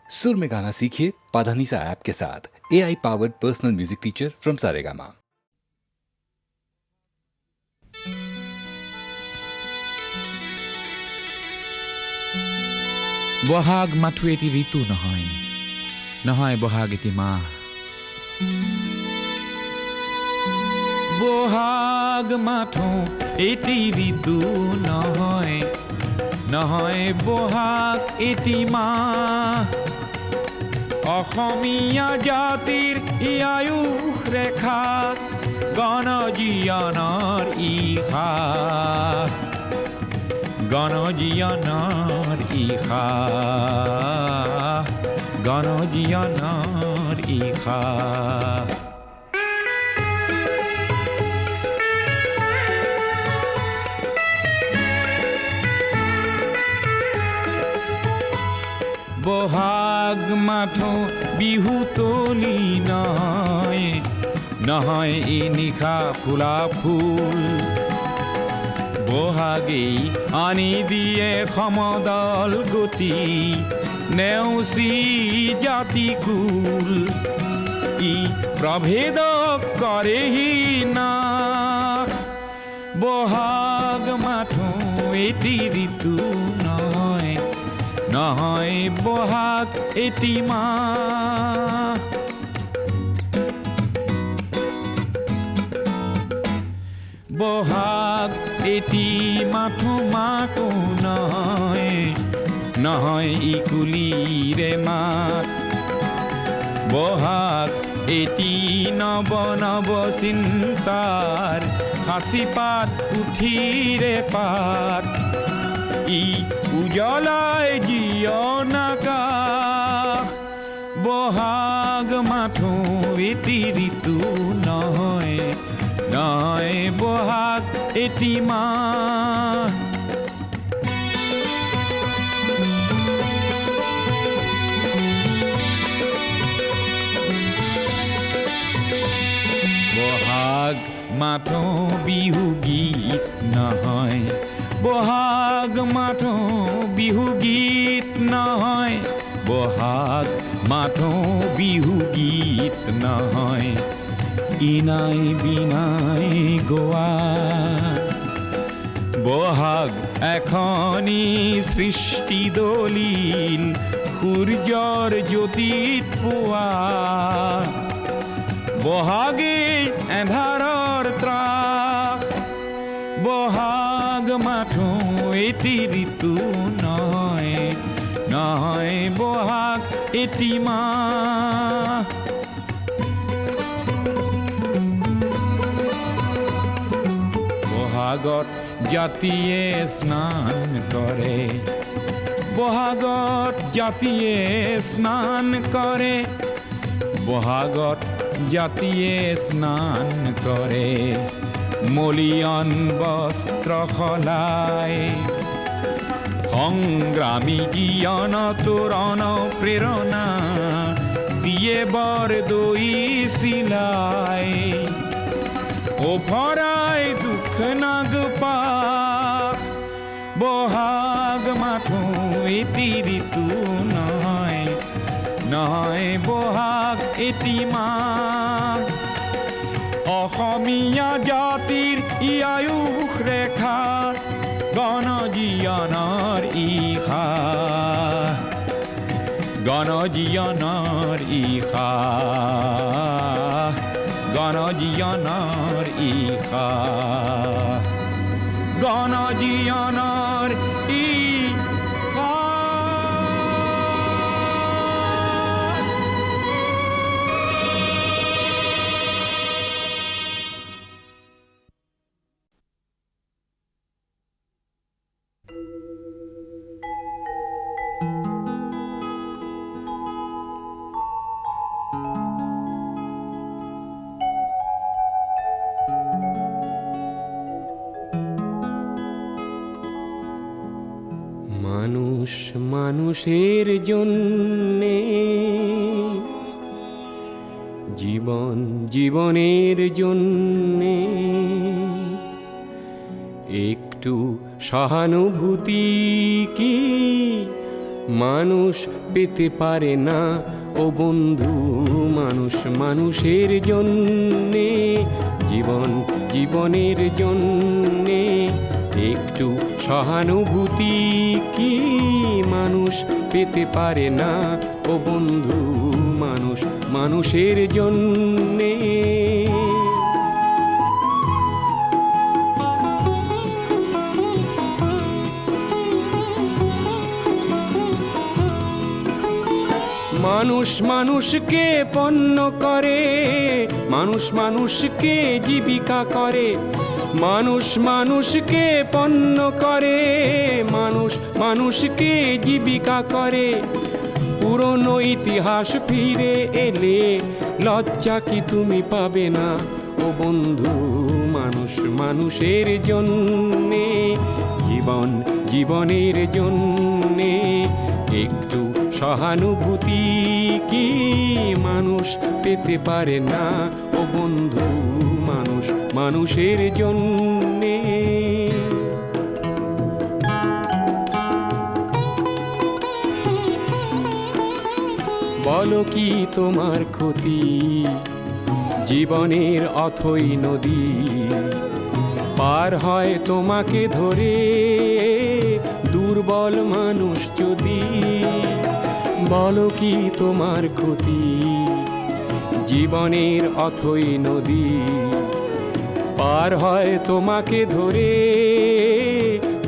सुर में गाना सीखिए पाधानीसा ऐप के साथ। AI powered personal music teacher from Saregama. Bohag মাথো এটি ঋতু নহয়, নহয় বহাগ এটি মাহ। বহাগ মাথো এটি ঋতু নহয়, নহয় বহাগ এটি মাহ। অসমীয়া জাতিৰ আয়ুস ৰেখা, গণজীৱনৰ ইশা, গণজীৱনৰ ইশা, গণজীৱনৰ ইশা। বহাগ মাথো বিহু তলি নহয়, নহয় এই নিশা ফুলা ফুল। বহাগেই আনি দিয়ে সমদল গতি, নেওচি জাতি কুল। ই প্ৰভেদ কৰেহি নাশ, বহাগ মাথো এটি ঋতু নহয়, নহয় বহাগ এটি মাহ। বহাগ এটি মাথো মাতো নহয়, নহয় ইকুলিৰে মাত। বহাগ এটি নৱ নৱ চিন্তাৰ সাঁচি পাত পুথিৰে পাত। ই উজ্বলাই জীৱন আকাশ, বহাগ মাথো এটি ঋতু নহয়, নহয় বহাগ এটি মাহ। বহাগ মাথো বিহু গীত নহয়, বহাগ মাথো বিহু গীত নহয়, বহাগ মাথো বিহু গীত নহয়। ইনাই বিনাই গোৱা বহাগ এখনি সৃষ্টি দলিল, সূৰ্যৰ জ্যোতিত পোৱা। বহাগে এন্ধাৰৰ ত্ৰাস, বহাগ মাথো এটি ঋতু নহয়, নহয় বহাগ এটি মাহ। বহাগত জাতিয়ে স্নান কৰে, বহাগত জাতিয়ে স্নান কৰে, বহাগত জাতিয়ে স্নান কৰে। মলিয়ন বস্ত্ৰ সলাই, সংগ্ৰামী জীয়ন তোৰণ প্ৰেৰণা দিয়ে বৰ দৈ চিলাই। ওফৰাই দুখ নাগপাশ, বহাগ মাথো এটি ঋতু নহয়, নহয় বহাগ এটি মাহ। অসমীয়া জাতিৰ আয়ুস ৰেখা, গণজীৱনৰ ইশা, গণজীৱনৰ ইশা, গণজীৱনৰ ইশা, গণজীৱনৰ ইশা। মানুষ মানুষের জন্যে, জীবন জীবনের জন্যে একটু সহানুভূতি কি মানুষ পেতে পারে না ও বন্ধু মানুষ মানুষের জন্যে, জীবন জীবনের জন্যে একটু সহানুভূতি কি মানুষ পেতে পারে না ও বন্ধু মানুষ মানুষের জন্যে। মানুষ মানুষকে পণ্য করে, মানুষ মানুষকে জীবিকা করে, মানুষ মানুষকে পণ্য করে, মানুষ মানুষকে জীবিকা করে। পুরনো ইতিহাস ফিরে এলে লজ্জা কি তুমি পাবে না ও বন্ধু মানুষ মানুষের জন্যে, জীবন জীবনের জন্যে একটু সহানুভূতি কি মানুষ পেতে পারে না ও বন্ধু মানুষ মানুষের জন্যে। বলো কি তোমার ক্ষতি জীবনের অথই নদী পার হয় তোমাকে ধরে দুর্বল মানুষ যদি। বলো কি তোমার ক্ষতি জীবনের অথই নদী পার হয় তোমাকে ধরে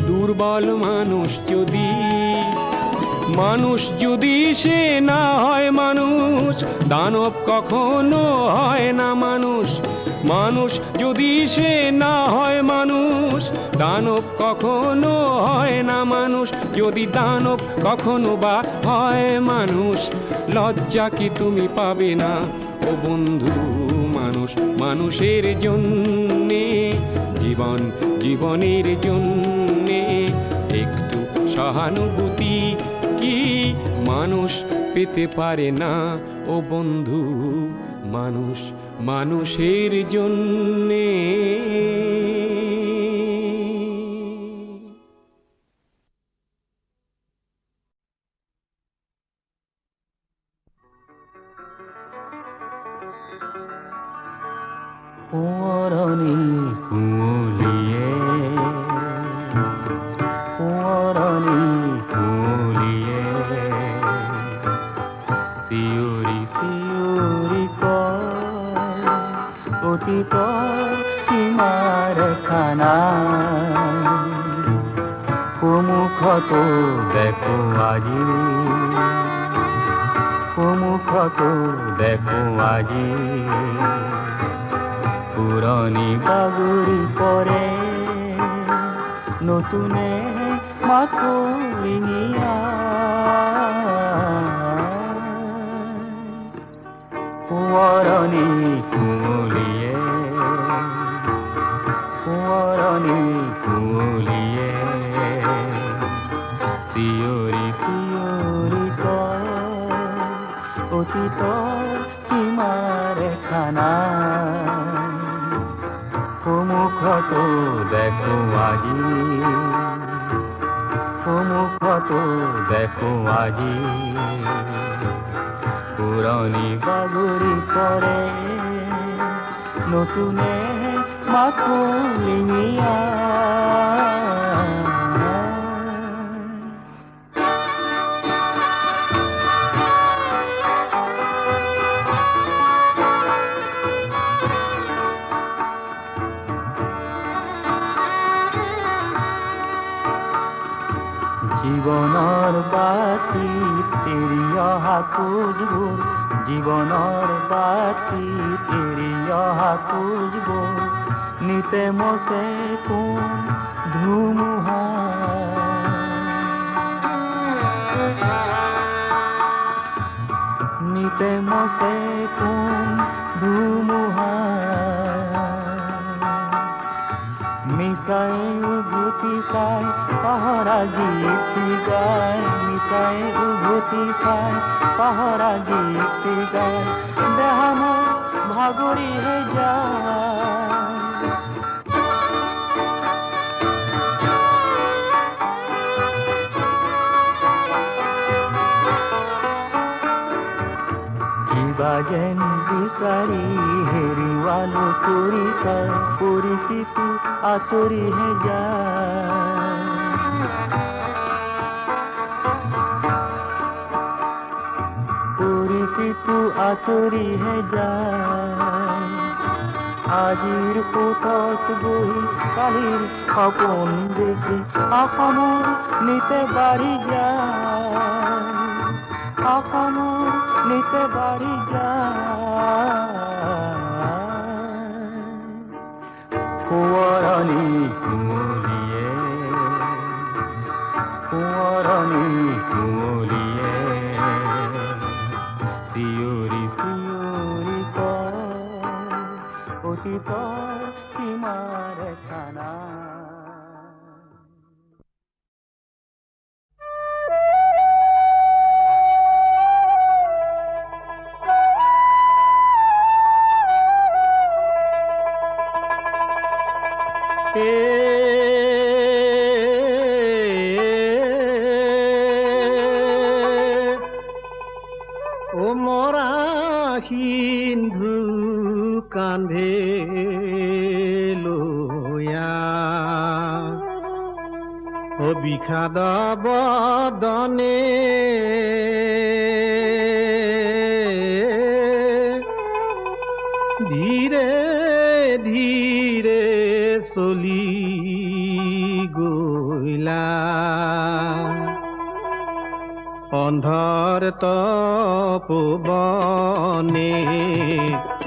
দুর্বল মানুষ যদি। মানুষ যদি সে না হয় মানুষ, দানব কখনো হয় না মানুষ। মানুষ যদি সে না হয় মানুষ, দানব কখনো হয় না মানুষ। যদি দানব কখনো বা হয় মানুষ, লজ্জা কি তুমি পাবে না ও বন্ধু মানুষ মানুষের জন্যে, জীবন জীবনের জন্যে একটু সহানুভূতি কি মানুষ পেতে পারে না ও বন্ধু মানুষ মানুষের জন্যে। কুঁৱৰণী কুঁৱলীয়ে, কুঁৱৰণী কুঁৱলীয়ে চিঞৰি চিঞৰি কয় অতীতৰ সীমাৰ খানা, সন্মুখতো দেখো আজি, সন্মুখতো দেখো আজি পুৰণি বাগৰি পৰে নতুনে মাথোৰিঙিয়া। কুঁৱৰণী কুঁৱলীয়ে, কুঁৱৰণী কুঁৱলীয়ে চিঞৰি চিঞৰি কয় অতীতৰ সীমাৰ খানা, সন্মুখতো দেখো আজি, সন্মুখতো দেখো আজি পুৰণি বাগৰি পৰে নতুনে মাথোৰিঙিয়া। জীৱনৰ বাতিত এৰি অহা খোজবোৰ, জীৱনৰ বাতিত এৰি অহা খোজবোৰ নিতে মচে কোন ধুমুহা, নিতে মচে কোন ধুমুহা। মিছাই উভতি চাই পাহৰা গীত গায়, মিছাই উভতি চাই পাহৰা গীত গায় দেহা মোৰ ভাগৰিহে যায়। কিবা যেন বিচাৰি হেৰুৱালো পৰিচয় পৰিচিতো আঁতৰিহে যায় পৰিচিতো আঁতৰিহে যায় আজিৰ পোতত বহি কালিৰ সপোন দেখি অসমৰ নিতে বাঢ়ি যায় অসমৰ নিতে বাঢ়ি যায় সোঁৱৰণি কুঁৱলীয়ে সোঁৱৰণি কুঁৱলীয়ে চিঞৰি চিঞৰি কয় অতীতৰ সীমাৰে খানা ও মৰা সিন্ধু কান্ধে লয়া ও বিষাদ বদনে ধীৰে ধীৰে চলি গইলা অন্ধৰ তপবনে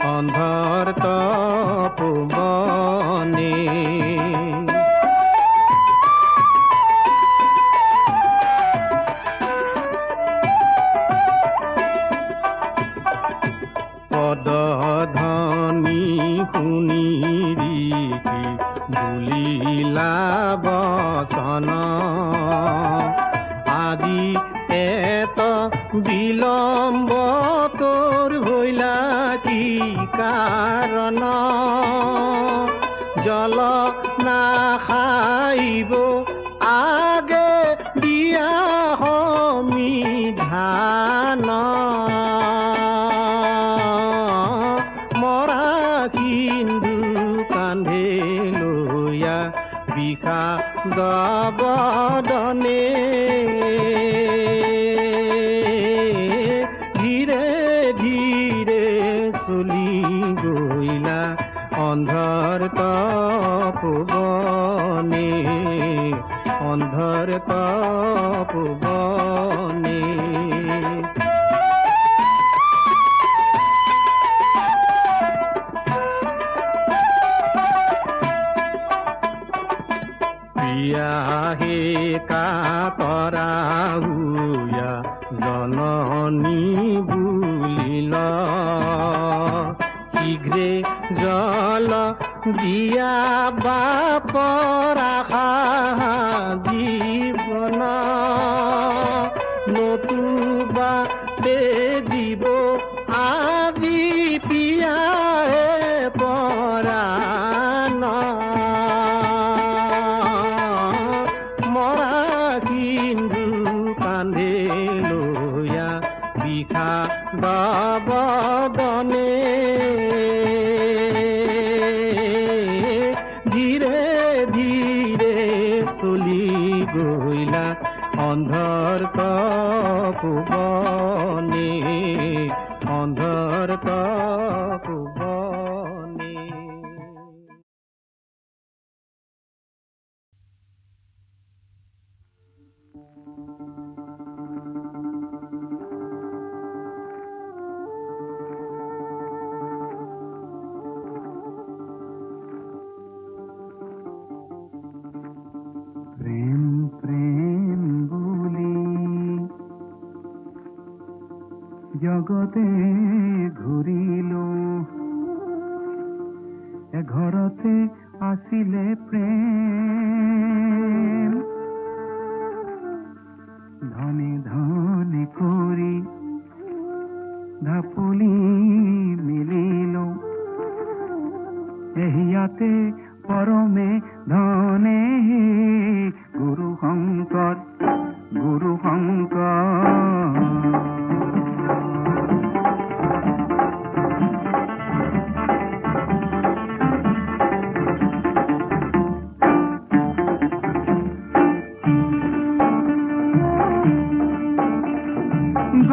অন্ধৰ তপবনে পদধ্বনি শুনি ৰিকি বুলিলা বচন আজি এত বিলম্ব তোর হইলা কি কারণ জল না খাইব আগে দিয়া সমিধান মরা সিন্ধু কান্ধে লয়া বিষাদ বদনে ধীরে ধীরে চলি গইলা অন্ধৰ তপবনে অন্ধৰ তপবনে হে কাতৰা হুয়া জননী বুলিল শীঘ্ৰে জল দিয়া বাপৰ আশা জীৱন নতুবা দিব আজি পিয়াহে পৰাণ মৰা সিন্ধু কান্ধে লয়া বিষাদ বদনে ধীৰে ধীৰে চলি গইলা অন্ধৰ তপবনে অন্ধৰ তপবনে প্ৰেম প্ৰেম বুলি জগতে ঘূৰিলো এঘৰতে আছিলে প্ৰেম ধনে ধনে কৰি ঢাপলি মিলিলো এহিয়াতে পৰমে ধনে গুৰু শংকৰ গুৰু শংকৰ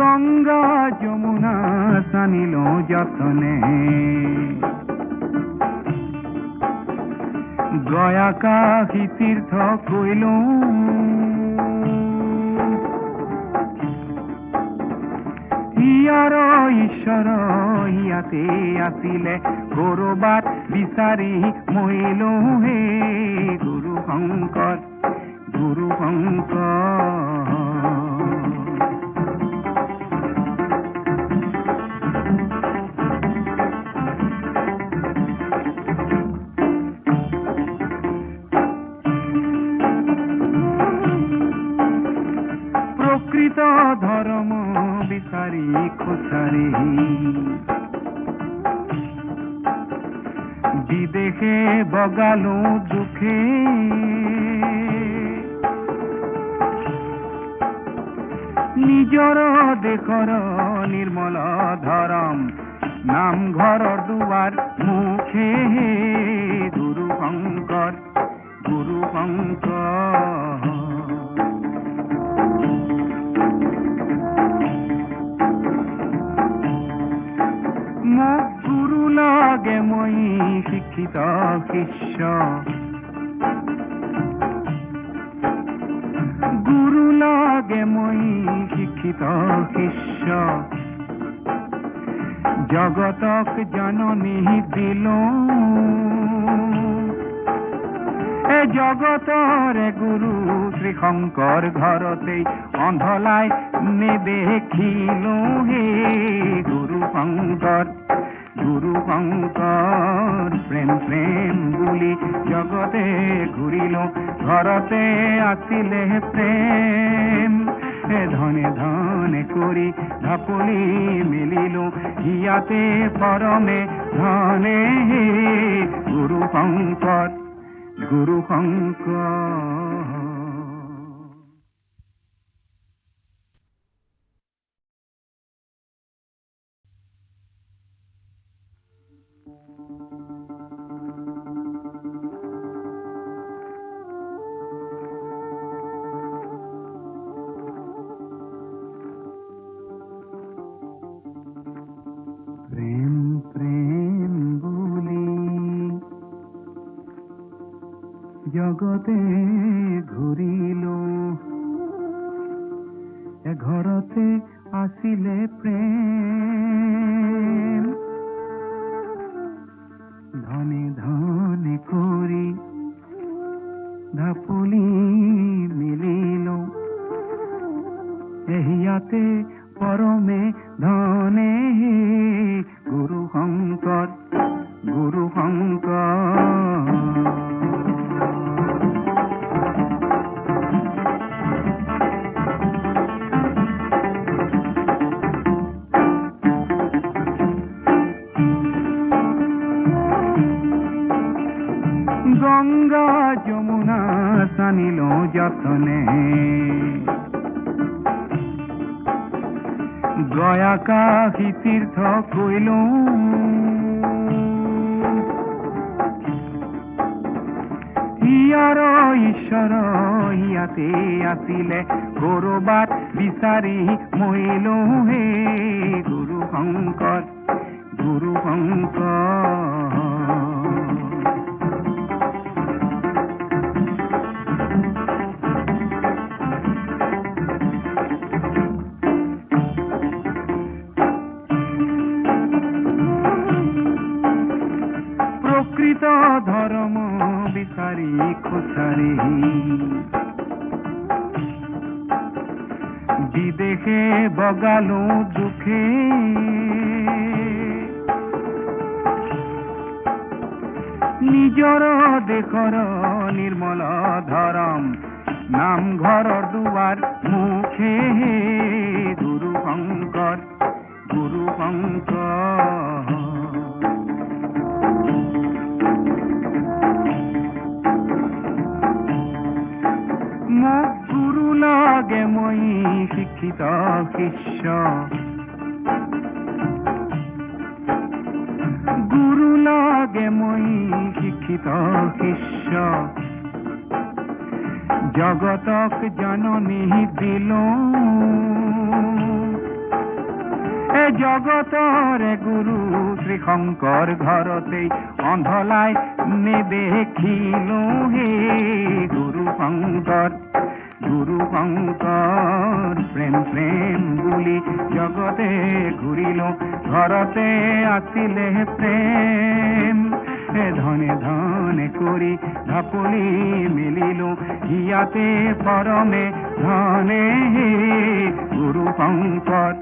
গঙ্গা যমুনা সানিল যতনে গয়া কাশী তীৰ্থ কইলো হিয়াৰ ঈশ্বৰ ইয়াতে আছিলে কৰবাত বিচাৰি মৰিলো হে গুৰু শংকৰ গুৰু শংকৰ প্ৰকৃত ধৰ্ম বিচাৰি খোঁচাৰি বিদেশে বগালো দুখে নিজৰ দেশৰ নিৰ্মল ধৰম নামঘৰ দুয়াৰ মুখে গুৰু শংকৰ গুৰু শংকৰ মোক গুৰু লাগে মই শিক্ষিত শিষ্য গুৰু লাগে মই শিক্ষিত শিষ্য জগতক জননী দিলো এ জগতৰে গুৰু শ্ৰী শংকৰ ঘৰতেই অন্ধলাই নেদেখিলো হে গুৰু শংকৰ গুৰু শংকৰ প্ৰেম প্ৰেম বুলি জগতে ঘূৰিলো ঘৰতে আছিলে প্ৰেম ধনে ধনে কৰি ঢাপলি মেলিলো ইয়াতে পৰমে ধনে হে গুৰু শংকৰ গুৰু শংকৰ প্ৰেম প্ৰেম বুলি জগতে ঘূৰিলো ঘৰতে আছিলে প্ৰেম ধনে ধনে কৰি ঢাপলি মিলিলো ইয়াতে পৰমে ধনে গুৰু শংকৰ গুৰু শংকৰ গঙ্গা যমুনা সানিল যতনে গয়া কাশী তীৰ্থ কইলো হিয়াৰ ঈশ্বৰ ইয়াতে আছিলে কৰবাত বিচাৰি মৰিলো হে গুৰু শংকৰ গুৰু শংকৰ প্ৰকৃত ধৰ্ম বিচাৰি খোঁচাৰি বিদেশে বগালো দুখে নিজৰ দেশৰ নিৰ্মল ধৰম নামঘৰৰ দুৱাৰ মুখে গুৰু শংকৰ গুৰু শংকৰ মোক গুৰু লাগে মই শিক্ষিত শিষ্য গুৰু লাগে মই শিক্ষিত শিষ্য জগতক জননী দিলো জগতৰে গুৰু শ্ৰীশংকৰ ঘৰতেই অন্ধলাই নেদেখিলো হে গুৰু শংকৰ প্ৰেম প্ৰেম বুলি জগতে ঘূৰিলো ঘৰতে আছিলে শংকৰ ধনে ধনে কৰি ঢাপলি মেলিলো ইয়াতে পৰমে ধনে হে গুৰু শংকৰ